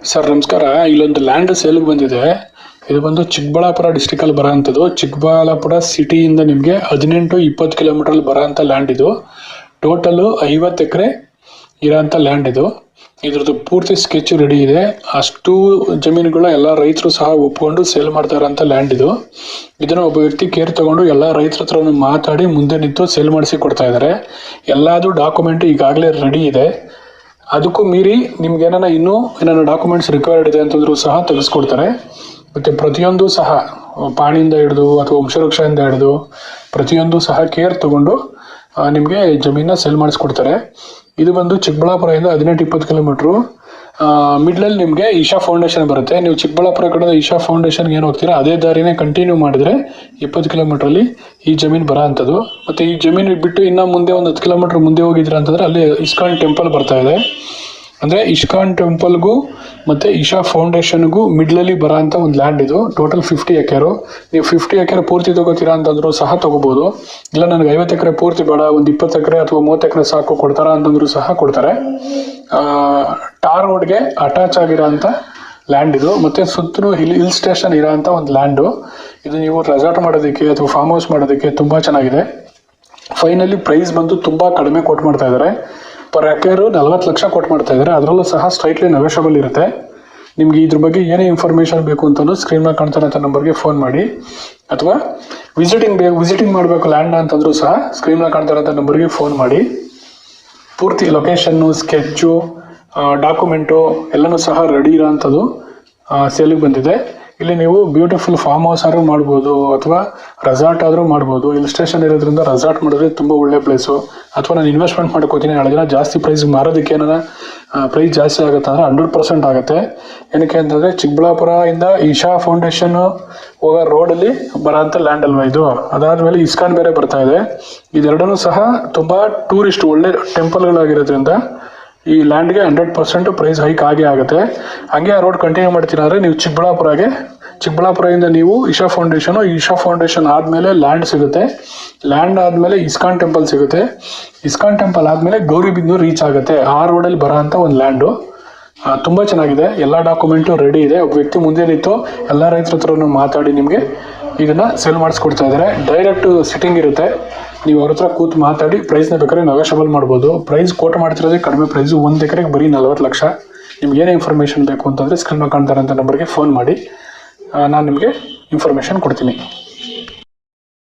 Sir ನಮಸ್ಕಾರ. ಇಲ್ಲೊಂದು land ಸೇಲ್ಗೆ ಬಂದಿದೆ. ಇದು ಬಂದು ಚಿಕ್ಕಬಳ್ಳಾಪುರ ಡಿಸ್ಟಿಕಲ್ಲಿ ಬರೋಂಥದ್ದು. ಚಿಕ್ಕಬಳ್ಳಾಪುರ ಸಿಟಿಯಿಂದ ನಿಮಗೆ 18-20 ಕಿಲೋಮೀಟ್ರಲ್ಲಿ ಬರೋಂಥ ಲ್ಯಾಂಡ್ ಇದು. ಟೋಟಲು 50 ಎಕರೆ ಇರೋಂಥ ಲ್ಯಾಂಡ್ ಇದು. ಇದ್ರದ್ದು ಪೂರ್ತಿ ಸ್ಕೆಚ್ ರೆಡಿ ಇದೆ. ಅಷ್ಟು ಜಮೀನುಗಳು ಎಲ್ಲ ರೈತರು ಸಹ ಒಪ್ಕೊಂಡು ಸೇಲ್ ಮಾಡ್ತಾ ಇರೋಂಥ ಲ್ಯಾಂಡ್ ಇದು. ಇದನ್ನು ಒಬ್ಬ ವ್ಯಕ್ತಿ ಕೇರ್ ತಗೊಂಡು ಎಲ್ಲ ರೈತರ ಹತ್ರ ಮಾತಾಡಿ ಮುಂದೆ ನಿಂತು ಸೇಲ್ ಮಾಡಿಸಿ ಕೊಡ್ತಾ ಇದ್ದಾರೆ. ಎಲ್ಲದೂ ಡಾಕ್ಯುಮೆಂಟ್ ಈಗಾಗಲೇ ರೆಡಿ ಇದೆ. ಅದಕ್ಕೂ ಮೀರಿ ನಿಮ್ಗೆ ಇನ್ನೂ ಏನಾರ ಡಾಕ್ಯುಮೆಂಟ್ಸ್ ರಿಕ್ವೈರ್ಡ್ ಇದೆ ಅಂತಂದ್ರೂ ಸಹ ತೆಗೆಸ್ಕೊಡ್ತಾರೆ. ಮತ್ತು ಪ್ರತಿಯೊಂದು ಸಹ ಪಾಣಿಯಿಂದ ಹಿಡಿದು ಅಥವಾ ವಂಶವೃಕ್ಷದಿಂದ ಹಿಡಿದು ಪ್ರತಿಯೊಂದು ಸಹ ಕೇರ್ ತಗೊಂಡು ನಿಮಗೆ ಜಮೀನ ಸೇಲ್ ಮಾಡಿಸ್ಕೊಡ್ತಾರೆ. ಇದು ಬಂದು ಚಿಕ್ಕಬಳ್ಳಾಪುರದಿಂದ 18-20 ಕಿಲೋಮೀಟ್ರು. ಮಿಡ್ಲಲ್ಲಿ ನಿಮಗೆ ಈಶಾ ಫೌಂಡೇಶನ್ ಬರುತ್ತೆ. ನೀವು ಚಿಕ್ಕಬಳ್ಳಾಪುರ ಕಡೆ ಈಶಾ ಫೌಂಡೇಶನ್ಗೆ ಏನು ಹೋಗ್ತೀರಾ ಅದೇ ದಾರಿನೇ ಕಂಟಿನ್ಯೂ ಮಾಡಿದ್ರೆ 20 ಕಿಲೋಮೀಟ್ರಲ್ಲಿ ಈ ಜಮೀನು ಬರೋ ಅಂಥದ್ದು. ಮತ್ತು ಈ ಜಮೀನು ಬಿಟ್ಟು ಇನ್ನೂ ಮುಂದೆ ಒಂದು 10 ಕಿಲೋಮೀಟ್ರ್ ಮುಂದೆ ಹೋಗಿದ್ದೀರಾ ಅಂತಂದರೆ ಅಲ್ಲಿ ಇಸ್ಕಾನ್ ಟೆಂಪಲ್ ಬರ್ತಾ ಇದೆ. ಅಂದರೆ ಇಸ್ಕಾನ್ ಟೆಂಪಲ್ಗೂ ಮತ್ತು ಈಶಾ ಫೌಂಡೇಶನ್ಗೂ ಮಿಡ್ಲಲ್ಲಿ ಬರೋ ಅಂಥ ಒಂದು ಲ್ಯಾಂಡ್ ಇದು. ಟೋಟಲ್ 50 ಎಕರೆ. ನೀವು 50 ಎಕರೆ ಪೂರ್ತಿ ತೊಗೋತೀರಾ ಅಂತಂದ್ರೂ ಸಹ ತೊಗೋಬೋದು. ಇಲ್ಲ ನನಗೆ 50 ಎಕರೆ ಪೂರ್ತಿ ಬೇಡ, ಒಂದು 20 ಎಕರೆ ಅಥವಾ 30 ಎಕರೆ ಸಾಕು ಕೊಡ್ತಾರಾ ಅಂತಂದ್ರೂ ಸಹ ಕೊಡ್ತಾರೆ. ಟಾರ್ ರೋಡ್ಗೆ ಅಟ್ಯಾಚ್ ಆಗಿರೋ ಅಂಥ ಲ್ಯಾಂಡ್ ಇದು. ಮತ್ತು ಸುತ್ತಲೂ ಹಿಲ್ ಸ್ಟೇಷನ್ ಇರೋ ಅಂಥ ಒಂದು ಲ್ಯಾಂಡು ಇದು. ನೀವು ರೆಸಾರ್ಟ್ ಮಾಡೋದಕ್ಕೆ ಅಥವಾ ಫಾರ್ಮ್ ಹೌಸ್ ಮಾಡೋದಕ್ಕೆ ತುಂಬ ಚೆನ್ನಾಗಿದೆ. ಫೈನಲಿ ಪ್ರೈಸ್ ಬಂದು ತುಂಬ ಕಡಿಮೆ ಕೊಟ್ಟು ಮಾಡ್ತಾ ಇದ್ದಾರೆ. ಪರ್ ಎಕರು 40 ಲಕ್ಷ ಕೊಟ್ಟು ಮಾಡ್ತಾ ಇದ್ದಾರೆ. ಅದರಲ್ಲೂ ಸಹ ಸ್ಟ್ರೈಟ್ಲಿ ನೆಗೋಷಿಯಬಲ್ ಇರುತ್ತೆ. ನಿಮಗೆ ಇದ್ರ ಬಗ್ಗೆ ಏನೇ ಇನ್ಫಾರ್ಮೇಷನ್ ಬೇಕು ಅಂತಲೂ ಸ್ಕ್ರೀನ್ ಮೇಲೆ ಕಾಣ್ತಾರಂಥ ನಂಬರ್ಗೆ ಫೋನ್ ಮಾಡಿ. ಅಥವಾ ವಿಸಿಟಿಂಗ್ ಮಾಡಬೇಕು ಲ್ಯಾಂಡ್ ಅಂತಂದ್ರೂ ಸಹ ಸ್ಕ್ರೀನ್ ಮೇಲೆ ಕಾಣ್ತಾರಂಥ ನಂಬರ್ಗೆ ಫೋನ್ ಮಾಡಿ. ಪೂರ್ತಿ ಲೊಕೇಶನ್ನು, ಸ್ಕೆಚ್ಚು, ಡಾಕ್ಯುಮೆಂಟು ಎಲ್ಲನೂ ಸಹ ರೆಡಿ ಇರೋಂಥದ್ದು ಸೇಲಿಗೆ ಬಂದಿದೆ. ಇಲ್ಲಿ ನೀವು ಬ್ಯೂಟಿಫುಲ್ ಫಾರ್ಮ್ ಹೌಸ್ ಆದ್ರೂ ಮಾಡ್ಬೋದು ಅಥವಾ ರೆಸಾರ್ಟ್ ಆದರೂ ಮಾಡ್ಬೋದು. ಹಿಲ್ ಸ್ಟೇಷನ್ ಇರೋದ್ರಿಂದ ರೆಸಾರ್ಟ್ ಮಾಡಿದ್ರೆ ತುಂಬ ಒಳ್ಳೆ ಪ್ಲೇಸು. ಅಥವಾ ನಾನು ಇನ್ವೆಸ್ಟ್ಮೆಂಟ್ ಮಾಡ್ಕೋತೀನಿ, ನಾಳೆ ದಿನ ಜಾಸ್ತಿ ಪ್ರೈಸ್ಗೆ ಮಾರೋದಕ್ಕೆ ಏನಾರ ಪ್ರೈಸ್ ಜಾಸ್ತಿ ಆಗುತ್ತೆ ಅಂದರೆ 100% ಆಗುತ್ತೆ. ಏನಕ್ಕೆ ಅಂತಂದರೆ ಚಿಕ್ಕಬಳ್ಳಾಪುರದಿಂದ ಈಶಾ ಫೌಂಡೇಶನ್ನು ಹೋಗೋ ರೋಡಲ್ಲಿ ಬರೋಂಥ ಲ್ಯಾಂಡ್ ಅಲ್ವಾ ಇದು. ಅದಾದಮೇಲೆ ಇಸ್ಕಾನ್ ಬೇರೆ ಬರ್ತಾ ಇದೆ. ಇದೆರಡೂ ಸಹ ತುಂಬ ಟೂರಿಸ್ಟ್ ಒಳ್ಳೆ ಟೆಂಪಲ್ಗಳಾಗಿರೋದ್ರಿಂದ ಈ ಲ್ಯಾಂಡ್ಗೆ 100% ಪ್ರೈಸ್ ಹೈಕ್ ಆಗೇ ಆಗುತ್ತೆ. ಹಾಗೆ ಆ ರೋಡ್ ಕಂಟಿನ್ಯೂ ಮಾಡ್ತೀರಾ ಅಂದರೆ ನೀವು ಚಿಕ್ಕಬಳ್ಳಾಪುರದಿಂದ ನೀವು ಈಶಾ ಫೌಂಡೇಶನ್ ಆದಮೇಲೆ ಲ್ಯಾಂಡ್ ಸಿಗುತ್ತೆ. ಲ್ಯಾಂಡ್ ಆದಮೇಲೆ ಇಸ್ಕಾನ್ ಟೆಂಪಲ್ ಸಿಗುತ್ತೆ. ಇಸ್ಕಾನ್ ಟೆಂಪಲ್ ಆದಮೇಲೆ ಗೌರಿಬಿದನೂರು ರೀಚ್ ಆಗುತ್ತೆ. ಆ ರೋಡಲ್ಲಿ ಬರೋ ಅಂಥ ಒಂದು ಲ್ಯಾಂಡು ತುಂಬ ಚೆನ್ನಾಗಿದೆ. ಎಲ್ಲ ಡಾಕ್ಯುಮೆಂಟು ರೆಡಿ ಇದೆ. ಒಬ್ಬ ವ್ಯಕ್ತಿ ಮುಂದೆ ನಿಂತು ಎಲ್ಲ ರೈತರ ಹತ್ರನೂ ಮಾತಾಡಿ ನಿಮಗೆ ಇದನ್ನು ಸೇಲ್ ಮಾಡಿಸ್ಕೊಡ್ತಾ ಇದ್ದಾರೆ. ಡೈರೆಕ್ಟ್ ಸಿಟ್ಟಿಂಗ್ ಇರುತ್ತೆ. ನೀವು ಅವ್ರ ಹತ್ರ ಕೂತು ಮಾತಾಡಿ ಪ್ರೈಸ್ನ ಬೇಕಾದ್ರೆ ನೆಗೋಷಿಯಬಲ್ ಮಾಡ್ಬೋದು. ಪ್ರೈಸ್ ಕೋಟ್ ಮಾಡ್ತಿರೋದೇ ಕಡಿಮೆ ಪ್ರೈಸು. 1 ಎಕರೆಗೆ ಬರೀ 40 ಲಕ್ಷ. ನಿಮ್ಗೆ ಏನೇ ಇನ್ಫಾರ್ಮೇಷನ್ ಬೇಕು ಅಂತಂದರೆ ಸ್ಕ್ರೀನ್ ಮೇಲೆ ಕಾಣ್ತಾರಂಥ ನಂಬರ್ಗೆ ಫೋನ್ ಮಾಡಿ. ನಾನು ನಿಮಗೆ ಇನ್ಫಾರ್ಮೇಷನ್ ಕೊಡ್ತೀನಿ.